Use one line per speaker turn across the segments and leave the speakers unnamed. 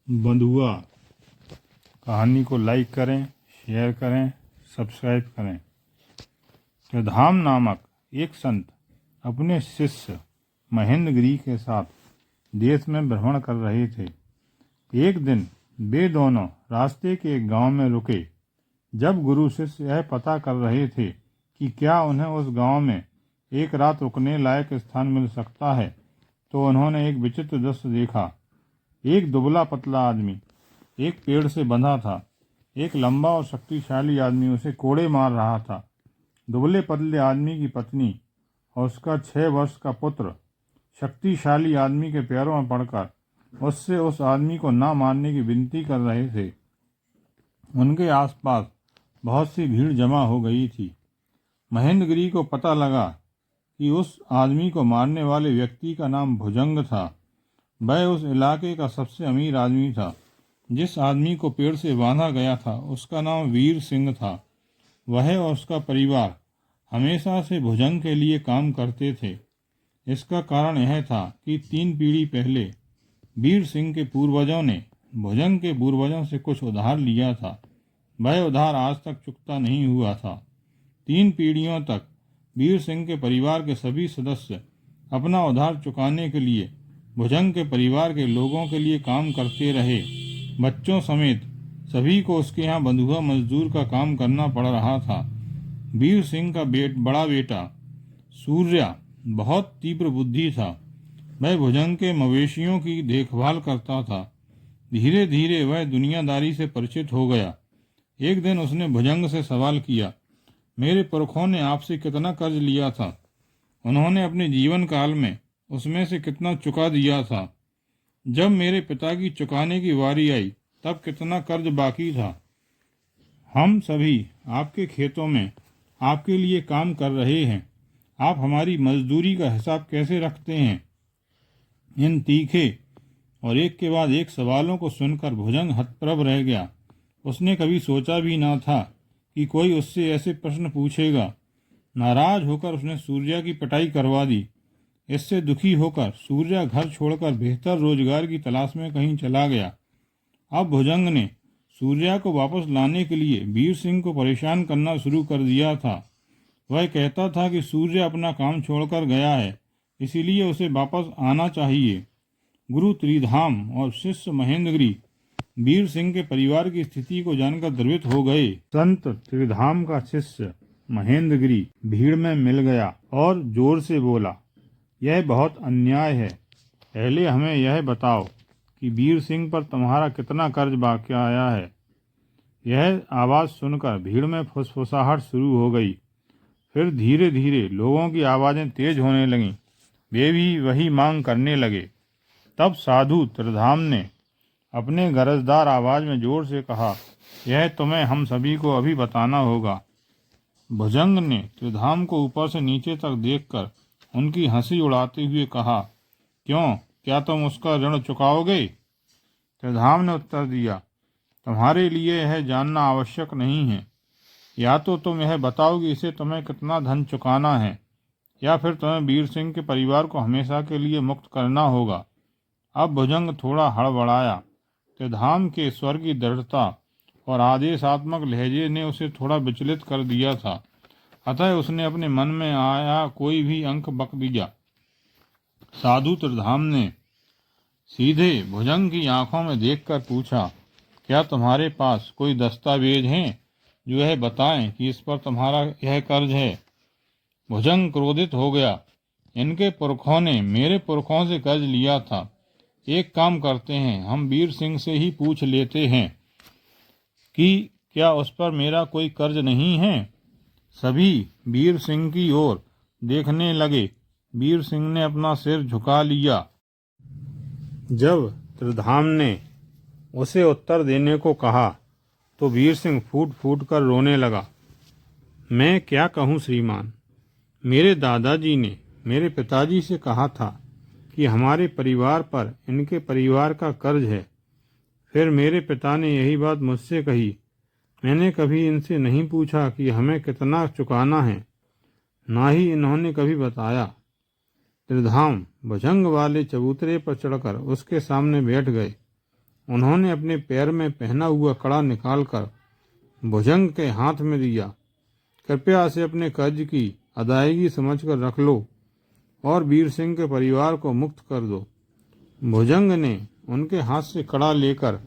बंधुआ कहानी को लाइक करें, शेयर करें, सब्सक्राइब करें। त्रिधाम नामक एक संत अपने शिष्य महेंद्रगिरी के साथ देश में भ्रमण कर रहे थे। एक दिन वे दोनों रास्ते के एक गांव में रुके। जब गुरु शिष्य यह पता कर रहे थे कि क्या उन्हें उस गांव में एक रात रुकने लायक स्थान मिल सकता है, तो उन्होंने एक विचित्र दृश्य देखा। एक दुबला पतला आदमी एक पेड़ से बंधा था। एक लंबा और शक्तिशाली आदमी उसे कोड़े मार रहा था। दुबले पतले आदमी की पत्नी और उसका 6 वर्ष का पुत्र शक्तिशाली आदमी के पैरों में पड़कर उससे उस आदमी को न मारने की विनती कर रहे थे। उनके आसपास बहुत सी भीड़ जमा हो गई थी। महेंद्रगिरी को पता लगा कि उस आदमी को मारने वाले व्यक्ति का नाम भुजंग था। वह उस इलाके का सबसे अमीर आदमी था। जिस आदमी को पेड़ से बांधा गया था उसका नाम वीर सिंह था। वह और उसका परिवार हमेशा से भुजंग के लिए काम करते थे। इसका कारण यह था कि 3 पीढ़ी पहले वीर सिंह के पूर्वजों ने भुजंग के पूर्वजों से कुछ उधार लिया था। वह उधार आज तक चुकता नहीं हुआ था। 3 पीढ़ियों तक वीर सिंह के परिवार के सभी सदस्य अपना उधार चुकाने के लिए भुजंग के परिवार के लोगों के लिए काम करते रहे। बच्चों समेत सभी को उसके यहाँ बंधुआ मजदूर का काम करना पड़ रहा था। वीर सिंह का बड़ा बेटा सूर्या बहुत तीव्र बुद्धि था। वह भुजंग के मवेशियों की देखभाल करता था। धीरे धीरे वह दुनियादारी से परिचित हो गया। एक दिन उसने भुजंग से सवाल किया, मेरे पुरखों ने आपसे कितना कर्ज लिया था? उन्होंने अपने जीवन काल में उसमें से कितना चुका दिया था? जब मेरे पिता की चुकाने की बारी आई तब कितना कर्ज बाकी था? हम सभी आपके खेतों में आपके लिए काम कर रहे हैं। आप हमारी मजदूरी का हिसाब कैसे रखते हैं? इन तीखे और एक के बाद एक सवालों को सुनकर भुजंग हतप्रभ रह गया। उसने कभी सोचा भी न था कि कोई उससे ऐसे प्रश्न पूछेगा। नाराज होकर उसने सूर्या की पिटाई करवा दी। इससे दुखी होकर सूर्या घर छोड़कर बेहतर रोजगार की तलाश में कहीं चला गया। अब भुजंग ने सूर्या को वापस लाने के लिए वीर सिंह को परेशान करना शुरू कर दिया था। वह कहता था कि सूर्या अपना काम छोड़कर गया है, इसीलिए उसे वापस आना चाहिए। गुरु त्रिधाम और शिष्य महेंद्रगिरी वीर सिंह के परिवार की स्थिति को जानकर द्रवित हो गए। संत त्रिधाम का शिष्य महेंद्रगिरी भीड़ में मिल गया और जोर से बोला, यह बहुत अन्याय है। पहले हमें यह बताओ कि वीर सिंह पर तुम्हारा कितना कर्ज बाकी आया है। यह आवाज़ सुनकर भीड़ में फुसफुसाहट शुरू हो गई। फिर धीरे धीरे लोगों की आवाज़ें तेज होने लगीं। वे भी वही मांग करने लगे। तब साधु त्रिधाम ने अपने गरजदार आवाज़ में जोर से कहा, यह तुम्हें हम सभी को अभी बताना होगा। भुजंग ने त्रिधाम को ऊपर से नीचे तक देखकर उनकी हंसी उड़ाते हुए कहा, क्यों, क्या तुम उसका ऋण चुकाओगे? त्रिधाम ने उत्तर दिया, तुम्हारे लिए यह जानना आवश्यक नहीं है। या तो तुम यह बताओ कि इसे तुम्हें कितना धन चुकाना है, या फिर तुम्हें वीर सिंह के परिवार को हमेशा के लिए मुक्त करना होगा। अब भुजंग थोड़ा हड़बड़ाया। त्रिधाम के स्वर की दृढ़ता और आदेशात्मक लहजे ने उसे थोड़ा विचलित कर दिया था। अतः उसने अपने मन में आया कोई भी अंक बक दिया। साधु त्रिधाम ने सीधे भुजंग की आंखों में देखकर पूछा, क्या तुम्हारे पास कोई दस्तावेज हैं जो यह बताएं कि इस पर तुम्हारा यह कर्ज है? भुजंग क्रोधित हो गया। इनके पुरखों ने मेरे पुरखों से कर्ज लिया था। एक काम करते हैं, हम वीर सिंह से ही पूछ लेते हैं कि क्या उस पर मेरा कोई कर्ज नहीं है। सभी वीर सिंह की ओर देखने लगे। वीर सिंह ने अपना सिर झुका लिया। जब त्रिधाम ने उसे उत्तर देने को कहा तो वीर सिंह फूट फूट कर रोने लगा। मैं क्या कहूँ श्रीमान, मेरे दादाजी ने मेरे पिताजी से कहा था कि हमारे परिवार पर इनके परिवार का कर्ज है। फिर मेरे पिता ने यही बात मुझसे कही। मैंने कभी इनसे नहीं पूछा कि हमें कितना चुकाना है, ना ही इन्होंने कभी बताया। त्रिधाम भुजंग वाले चबूतरे पर चढ़कर उसके सामने बैठ गए
उन्होंने अपने पैर में पहना हुआ कड़ा निकालकर भुजंग के हाथ में दिया। कृपया इसे अपने कर्ज की अदायगी समझकर रख लो और वीर सिंह के परिवार को मुक्त कर दो। भुजंग ने उनके हाथ से कड़ा लेकर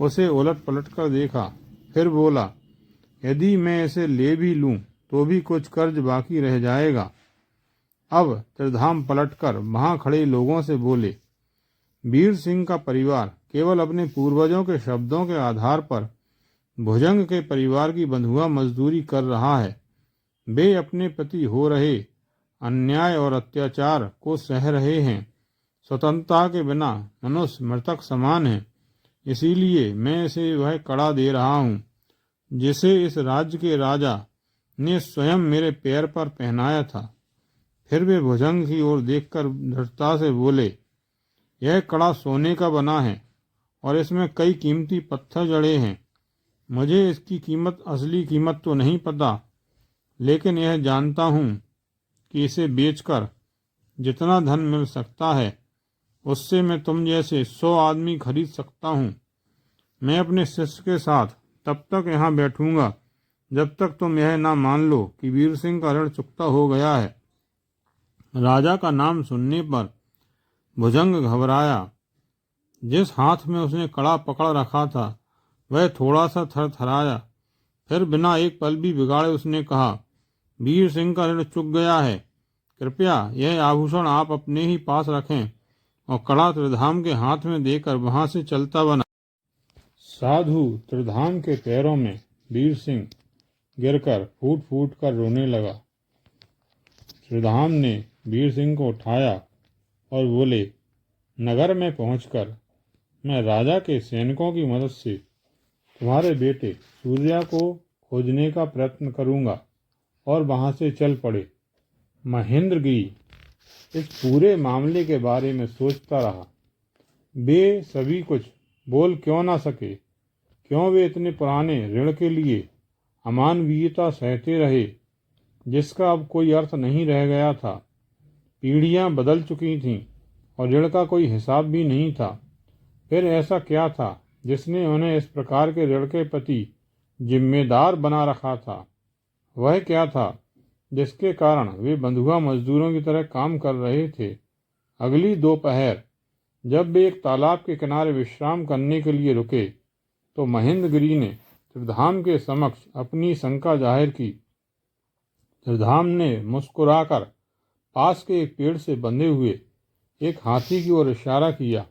उसे उलट पलट कर देखा, फिर बोला, यदि मैं इसे ले भी लूं तो भी कुछ कर्ज बाकी रह जाएगा। अब त्रिधाम पलटकर वहां खड़े लोगों से बोले, वीर सिंह का परिवार केवल अपने पूर्वजों के शब्दों के आधार पर भुजंग के परिवार की बंधुआ मजदूरी कर रहा है। वे अपने प्रति हो रहे अन्याय और अत्याचार को सह रहे हैं। स्वतंत्रता के बिना मनुष्य मृतक समान है। इसीलिए मैं इसे वह कड़ा दे रहा हूँ जिसे इस राज्य के राजा ने स्वयं मेरे पैर पर पहनाया था। फिर वे भुजंग की ओर देखकर दृढ़ता से बोले, यह कड़ा सोने का बना है और इसमें कई कीमती पत्थर जड़े हैं। मुझे इसकी असली कीमत तो नहीं पता, लेकिन यह जानता हूँ कि इसे बेचकर जितना धन मिल सकता है उससे मैं तुम जैसे 100 आदमी खरीद सकता हूँ। मैं अपने शिष्य के साथ तब तक यहाँ बैठूंगा जब तक तुम यह ना मान लो कि वीर सिंह का ऋण चुकता हो गया है। राजा का नाम सुनने पर भुजंग घबराया। जिस हाथ में उसने कड़ा पकड़ रखा था वह थोड़ा सा थरथराया। फिर बिना एक पल भी बिगाड़े उसने कहा, वीर सिंह का ऋण चुक गया है। कृपया यह आभूषण आप अपने ही पास रखें। और कड़ा त्रिधाम के हाथ में देकर वहां से चलता बना। साधु त्रिधाम के पैरों में वीर सिंह गिरकर फूट फूट कर रोने लगा। त्रिधाम ने वीर सिंह को उठाया और बोले, नगर में पहुंचकर मैं राजा के सैनिकों की मदद से तुम्हारे बेटे सूर्या को खोजने का प्रयत्न करूंगा। और वहां से चल पड़े। महेंद्रगिरी इस पूरे मामले के बारे में सोचता रहा। वे सभी कुछ बोल क्यों ना सके। क्यों वे इतने पुराने ऋण के लिए अमानवीयता सहते रहे जिसका अब कोई अर्थ नहीं रह गया था। पीढ़ियां बदल चुकी थीं और ऋण का कोई हिसाब भी नहीं था। फिर ऐसा क्या था जिसने उन्हें इस प्रकार के ऋण के प्रति जिम्मेदार बना रखा था। वह क्या था जिसके कारण वे बंधुआ मजदूरों की तरह काम कर रहे थे। अगली दोपहर जब वे एक तालाब के किनारे विश्राम करने के लिए रुके तो महेंद्रगिरी ने त्रिधाम के समक्ष अपनी शंका जाहिर की। त्रिधाम ने मुस्कुराकर पास के एक पेड़ से बंधे हुए एक हाथी की ओर इशारा किया।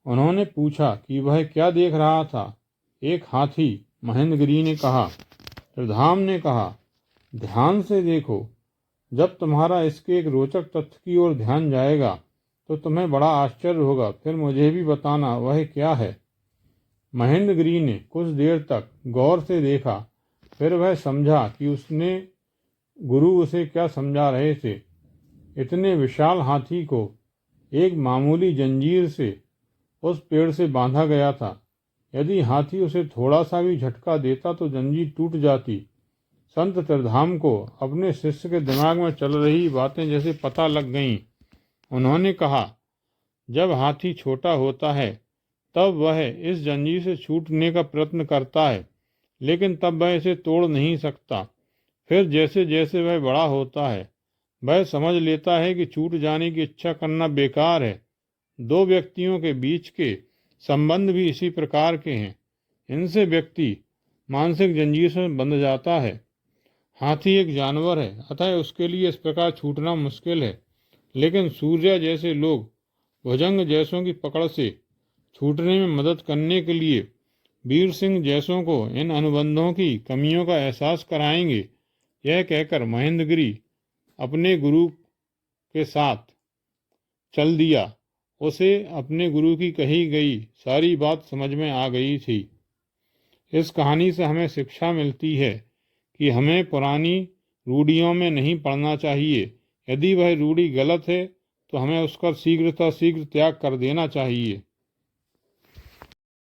उन्होंने पूछा कि वह क्या देख रहा था। एक हाथी, महेंद्रगिरी ने कहा। त्रिधाम ने कहा, ध्यान से देखो। जब तुम्हारा इसके एक रोचक तथ्य की ओर ध्यान जाएगा तो तुम्हें बड़ा आश्चर्य होगा। फिर मुझे भी बताना वह क्या है। महेंद्रगिरी ने कुछ देर तक गौर से देखा। फिर वह समझा कि उसने गुरु उसे क्या समझा रहे थे। इतने विशाल हाथी को एक मामूली जंजीर से उस पेड़ से बांधा गया था। यदि हाथी उसे थोड़ा सा भी झटका देता तो जंजीर टूट जाती। संत त्रिधाम को अपने शिष्य के दिमाग में चल रही बातें जैसे पता लग गईं। उन्होंने कहा, जब हाथी छोटा होता है तब वह इस जंजीर से छूटने का प्रयत्न करता है, लेकिन तब वह इसे तोड़ नहीं सकता। फिर जैसे जैसे वह बड़ा होता है वह समझ लेता है कि छूट जाने की इच्छा करना बेकार है। दो व्यक्तियों के बीच के संबंध भी इसी प्रकार के हैं। इनसे व्यक्ति मानसिक जंजीर से बंध जाता है। हाथी एक जानवर है, अतः उसके लिए इस प्रकार छूटना मुश्किल है, लेकिन सूर्य जैसे लोग भुजंग जैसों की पकड़ से छूटने में मदद करने के लिए वीर सिंह जैसों को इन अनुबंधों की कमियों का एहसास कराएंगे। यह कहकर महेंद्रगिरी अपने गुरु के साथ चल दिया। उसे अपने गुरु की कही गई सारी बात समझ में आ गई थी। इस कहानी से हमें शिक्षा मिलती है कि हमें पुरानी रूढ़ियों में नहीं पड़ना चाहिए। यदि वह रूढ़ी गलत है तो हमें उसका शीघ्र त्याग कर देना चाहिए।